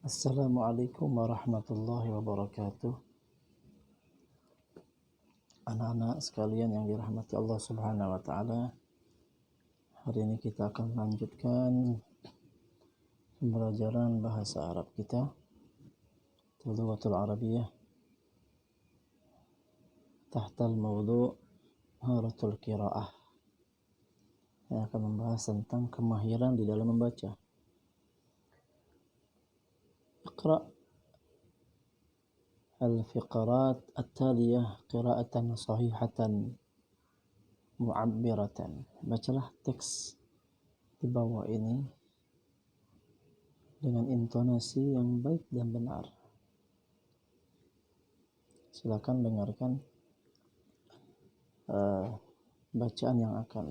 Assalamualaikum warahmatullahi wabarakatuh. Anak-anak sekalian yang dirahmati Allah Subhanahu wa taala. Hari ini kita akan melanjutkan pembelajaran bahasa Arab kita, Lughatul Arabiyyah. Tahtal mawdu' maharatul qiraah. Yang akan membahas tentang kemahiran di dalam membaca. Iqra' al-fiqarat at-taliyah qira'atan sahihatan mu'abbiratan. Bacalah teks di bawah ini dengan intonasi yang baik dan benar. Silakan dengarkan bacaan yang akan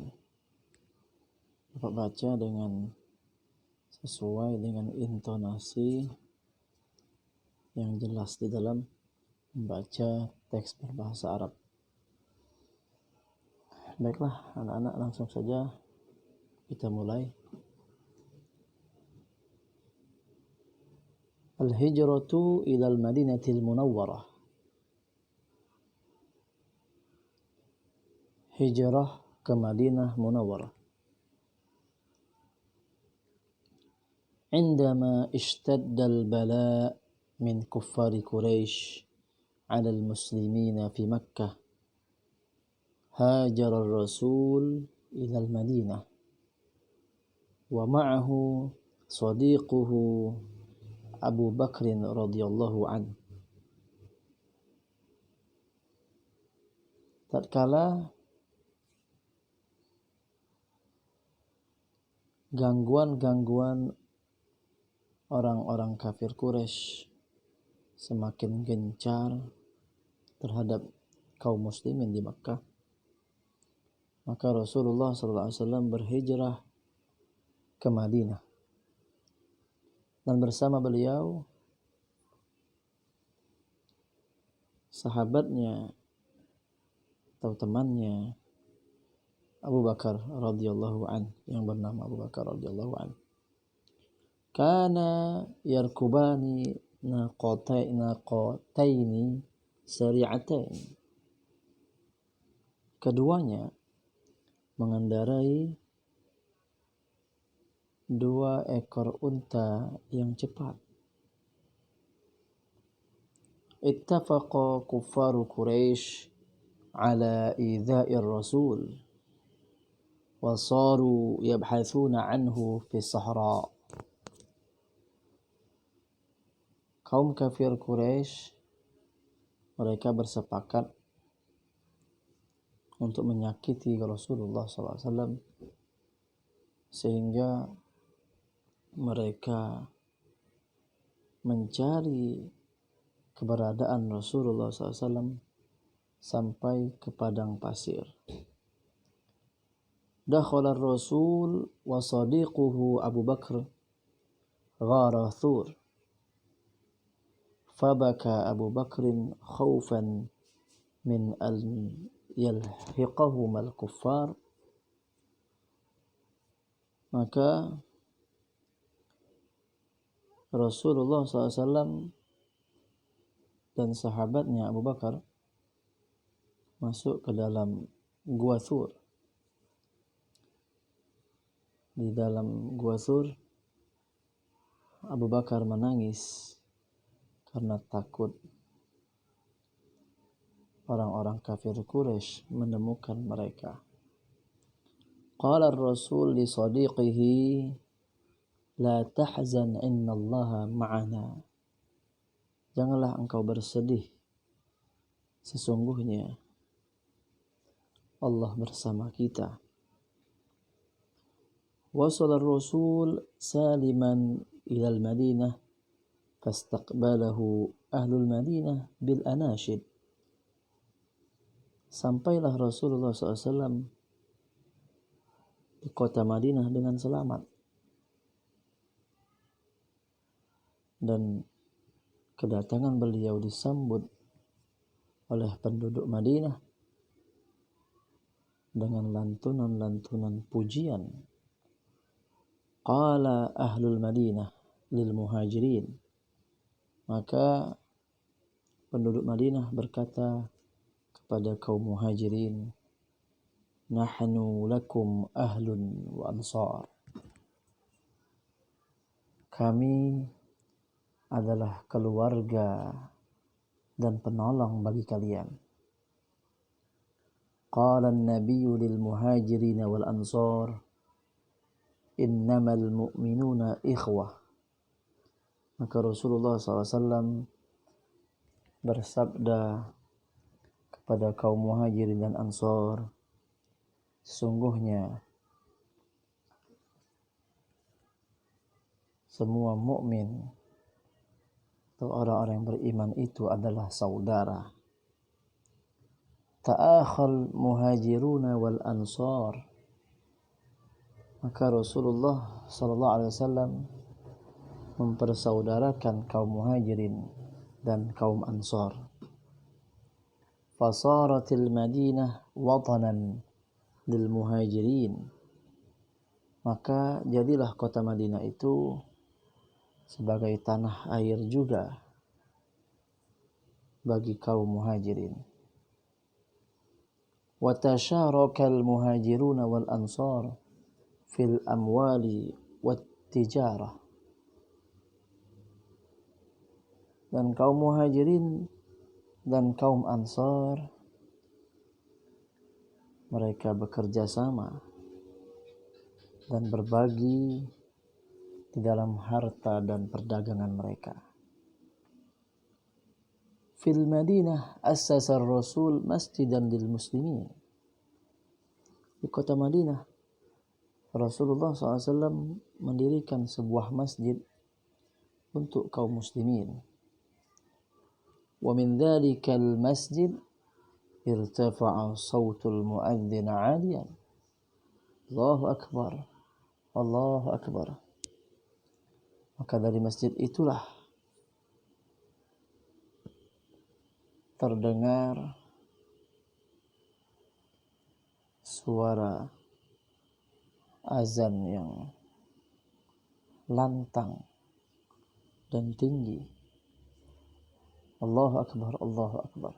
Bapak baca dengan sesuai dengan intonasi yang jelas di dalam membaca teks berbahasa Arab. Baiklah anak-anak, langsung saja kita mulai. Al-hijratu ilal madinatil munawwarah. Hijrah ke Madinah Munawwarah. عندما اشتد البلاء من كفار قريش على المسلمين في مكة هاجر الرسول إلى المدينة ومعه صديقه أبو بكر رضي الله عنه. Tatkala gangguan-gangguan orang-orang kafir Quraisy semakin gencar terhadap kaum muslimin di Makkah, maka Rasulullah SAW berhijrah ke Madinah, dan bersama beliau sahabatnya atau temannya Abu Bakar radhiyallahu an, yang bernama Abu Bakar radhiyallahu an. Kana yarkubani naqataini sari'atain. Keduanya mengendarai dua ekor unta yang cepat. Ittafaqa kuffaru Quraisy ala idha'ir rasul wa saru yabhathuna anhu fi sahra. Kaum kafir Quraisy mereka bersepakat untuk menyakiti Rasulullah SAW, sehingga mereka mencari keberadaan Rasulullah SAW sampai ke padang pasir. Dakhala ar-rasul wa sadiquhu Abu Bakr ghara Thur. Fabaka Abu Bakrin khawfan min an yalhiqahum al-kuffar. Maka Rasulullah SAW dan sahabatnya Abu Bakar masuk ke dalam Gua Thur. Di dalam Gua Thur, Abu Bakar menangis karena takut orang-orang kafir Quraisy menemukan mereka. Qala ar-rasul li sadiqihi la tahzan innallaha ma'ana. Janganlah engkau bersedih, sesungguhnya Allah bersama kita. Wasala ar-rasul saliman ila al-Madinah fastaqbalahu ahlul Madinah bil anashid. Sampailah Rasulullah SAW di kota Madinah dengan selamat, dan kedatangan beliau disambut oleh penduduk Madinah dengan lantunan-lantunan pujian. Qala ahlul Madinah lil muhajirin. Maka penduduk Madinah berkata kepada kaum muhajirin, nahnu lakum ahlun wa ansar. Kami adalah keluarga dan penolong bagi kalian. Qala an-nabiyyu lil muhajirin wal ansar, innamal mu'minuna ikhwah. Maka Rasulullah SAW bersabda kepada kaum muhajirin dan ansar, sesungguhnya semua mukmin atau orang-orang yang beriman itu adalah saudara. Ta'akhal muhajiruna wal ansar. Maka Rasulullah SAW mempersaudarakan kaum muhajirin dan kaum ansar. Fasaratil Madinah watanan lil muhajirin. Maka jadilah kota Madinah itu sebagai tanah air juga bagi kaum muhajirin. Wa tasharakal muhajiruna wal ansar fil amwali wat tijarah. Dan kaum muhajirin dan kaum ansar mereka bekerja sama dan berbagi di dalam harta dan perdagangan mereka. Fil Madinah assasa ar-Rasul masjidan lil muslimin. Di kota Madinah Rasulullah SAW mendirikan sebuah masjid untuk kaum muslimin. Wa min dhalikal masjid irtafa'a sautul muadzin 'aliyan. Allahu akbar. Allahu akbar. Maka dari masjid itulah terdengar suara azan yang lantang dan tinggi. Allahu akbar, Allahu akbar.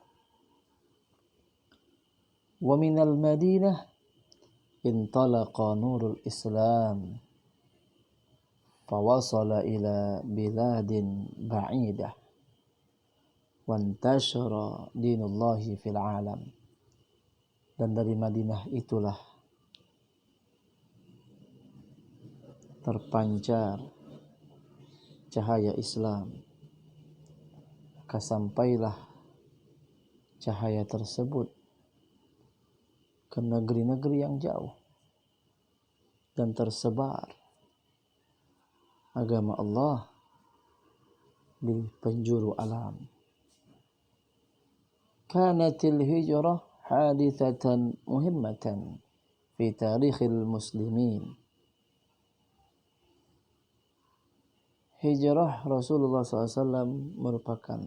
Wa minal Madinah intalaqa nurul Islam fawasala ila biladin ba'idah wantashara dinullahi fil alam. Dan dari Madinah itulah terpancar cahaya Islam. Maka sampailah cahaya tersebut ke negeri-negeri yang jauh dan tersebar agama Allah di penjuru alam. Kanatil hijrah hadithatan muhimmatan fi tarikhil muslimin. Hijrah Rasulullah SAW merupakan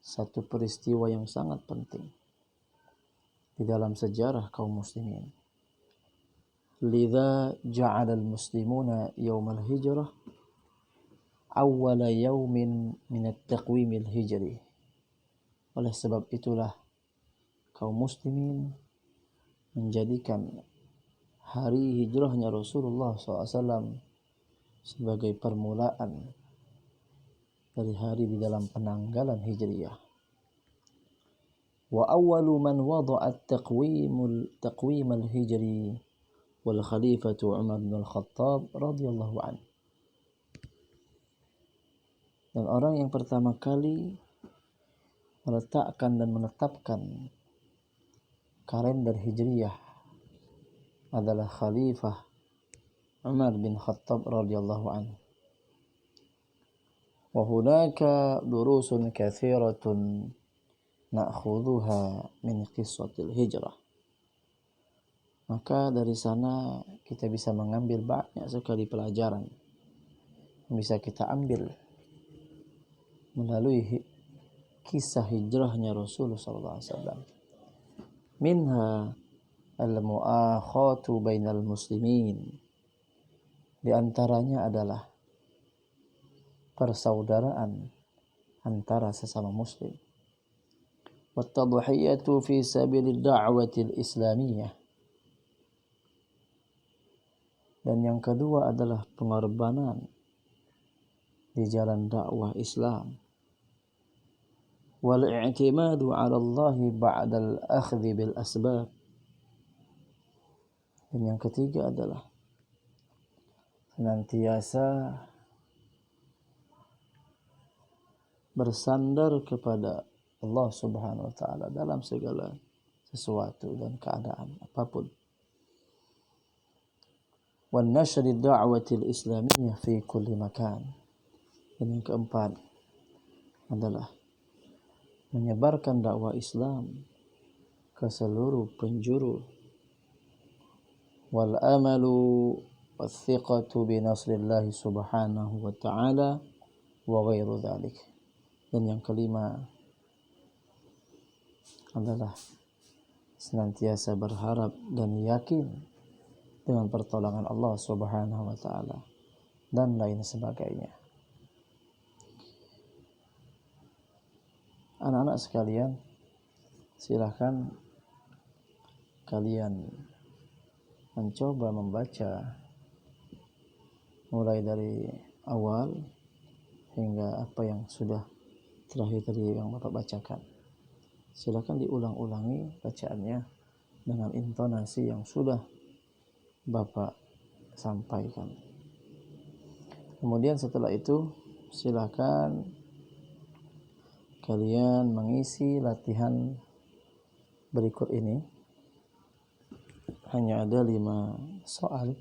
satu peristiwa yang sangat penting di dalam sejarah kaum muslimin. Lidha ja'ala al-muslimuna yawmal hijrah awwala yawmin min at-taqwimil hijri. Oleh sebab itulah kaum muslimin menjadikan hari hijrahnya Rasulullah SAW sebagai permulaan dari hari di dalam penanggalan hijriyah. Wa awwalu man wada'a taqwim al-hijri wal khalifatu Umar bin Al-Khattab radhiyallahu anhu. Dan orang yang pertama kali meletakkan dan menetapkan kalender hijriyah adalah Khalifah Umar bin Khattab radhiyallahu anhu. Wa hunaka durusun katsiratun na'khudhuha min qissatil hijrah. Maka dari sana kita bisa mengambil banyak sekali pelajaran yang bisa kita ambil melalui kisah hijrahnya Rasulullah SAW. Minha al-mu'akhatu bainal muslimin. Di antaranya adalah persaudaraan antara sesama muslim. Wat-tadhiyatu fi sabilid da'watil islamiyah. Dan yang kedua adalah pengorbanan di jalan dakwah Islam. Wal i'timadu 'ala Allah ba'da al-akhdhi bil asbab. Dan yang ketiga adalah senantiasa bersandar kepada Allah Subhanahu wa taala dalam segala sesuatu dan keadaan apapun. Wan nashri da'watil islamiyah fi kulli makan. Dan yang keempat adalah menyebarkan dakwah Islam ke seluruh penjuru. Wal amalu wathiqatu bi nasrillahi subhanahu wa ta'ala wa ghairu dzalik. Dan yang kelima adalah senantiasa berharap dan yakin dengan pertolongan Allah Subhanahu wa taala dan lain sebagainya. Anak-anak sekalian, silahkan kalian mencoba membaca mulai dari awal hingga apa yang sudah terakhir tadi yang Bapak bacakan. Silakan diulang-ulangi bacaannya dengan intonasi yang sudah Bapak sampaikan. Kemudian setelah itu silakan kalian mengisi latihan berikut ini. Hanya ada 5 soal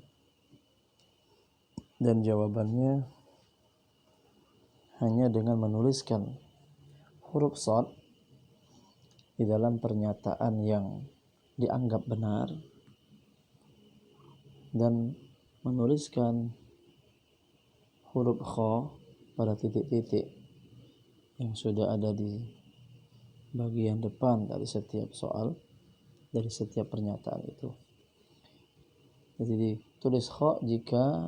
dan jawabannya hanya dengan menuliskan huruf shad di dalam pernyataan yang dianggap benar dan menuliskan huruf kha pada titik-titik yang sudah ada di bagian depan dari setiap soal, dari setiap pernyataan itu. Jadi ditulis kha jika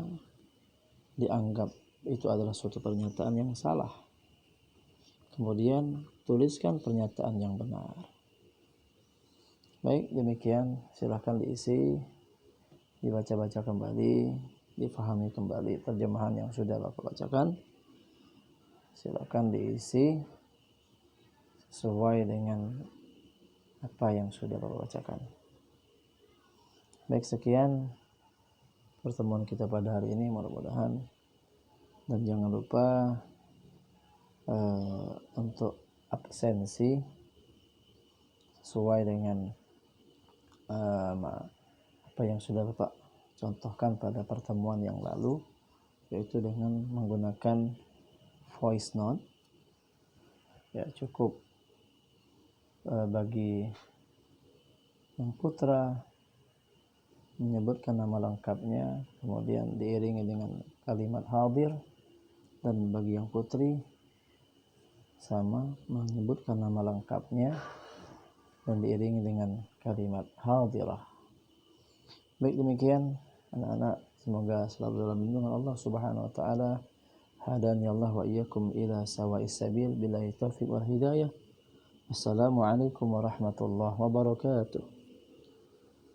dianggap itu adalah suatu pernyataan yang salah. Kemudian tuliskan pernyataan yang benar. Baik, demikian silakan diisi, dibaca-baca kembali, difahami kembali terjemahan yang sudah Bapak bacakan. Silakan diisi sesuai dengan apa yang sudah Bapak bacakan. Baik, sekian pertemuan kita pada hari ini, mudah-mudahan. Dan jangan lupa untuk absensi sesuai dengan apa yang sudah Bapak contohkan pada pertemuan yang lalu, yaitu dengan menggunakan voice note. Ya, cukup bagi yang putra menyebutkan nama lengkapnya, kemudian diiringi dengan kalimat hadir, dan bagi yang putri sama menyebutkan nama lengkapnya dan diiringi dengan kalimat hadirah. Baik, demikian anak-anak, semoga selalu dalam lindungan Allah Subhanahu wa taala. Hadani Allah wa iyyakum ila sawa'is sabil billahi taufiq wal hidayah. Assalamualaikum warahmatullahi wabarakatuh.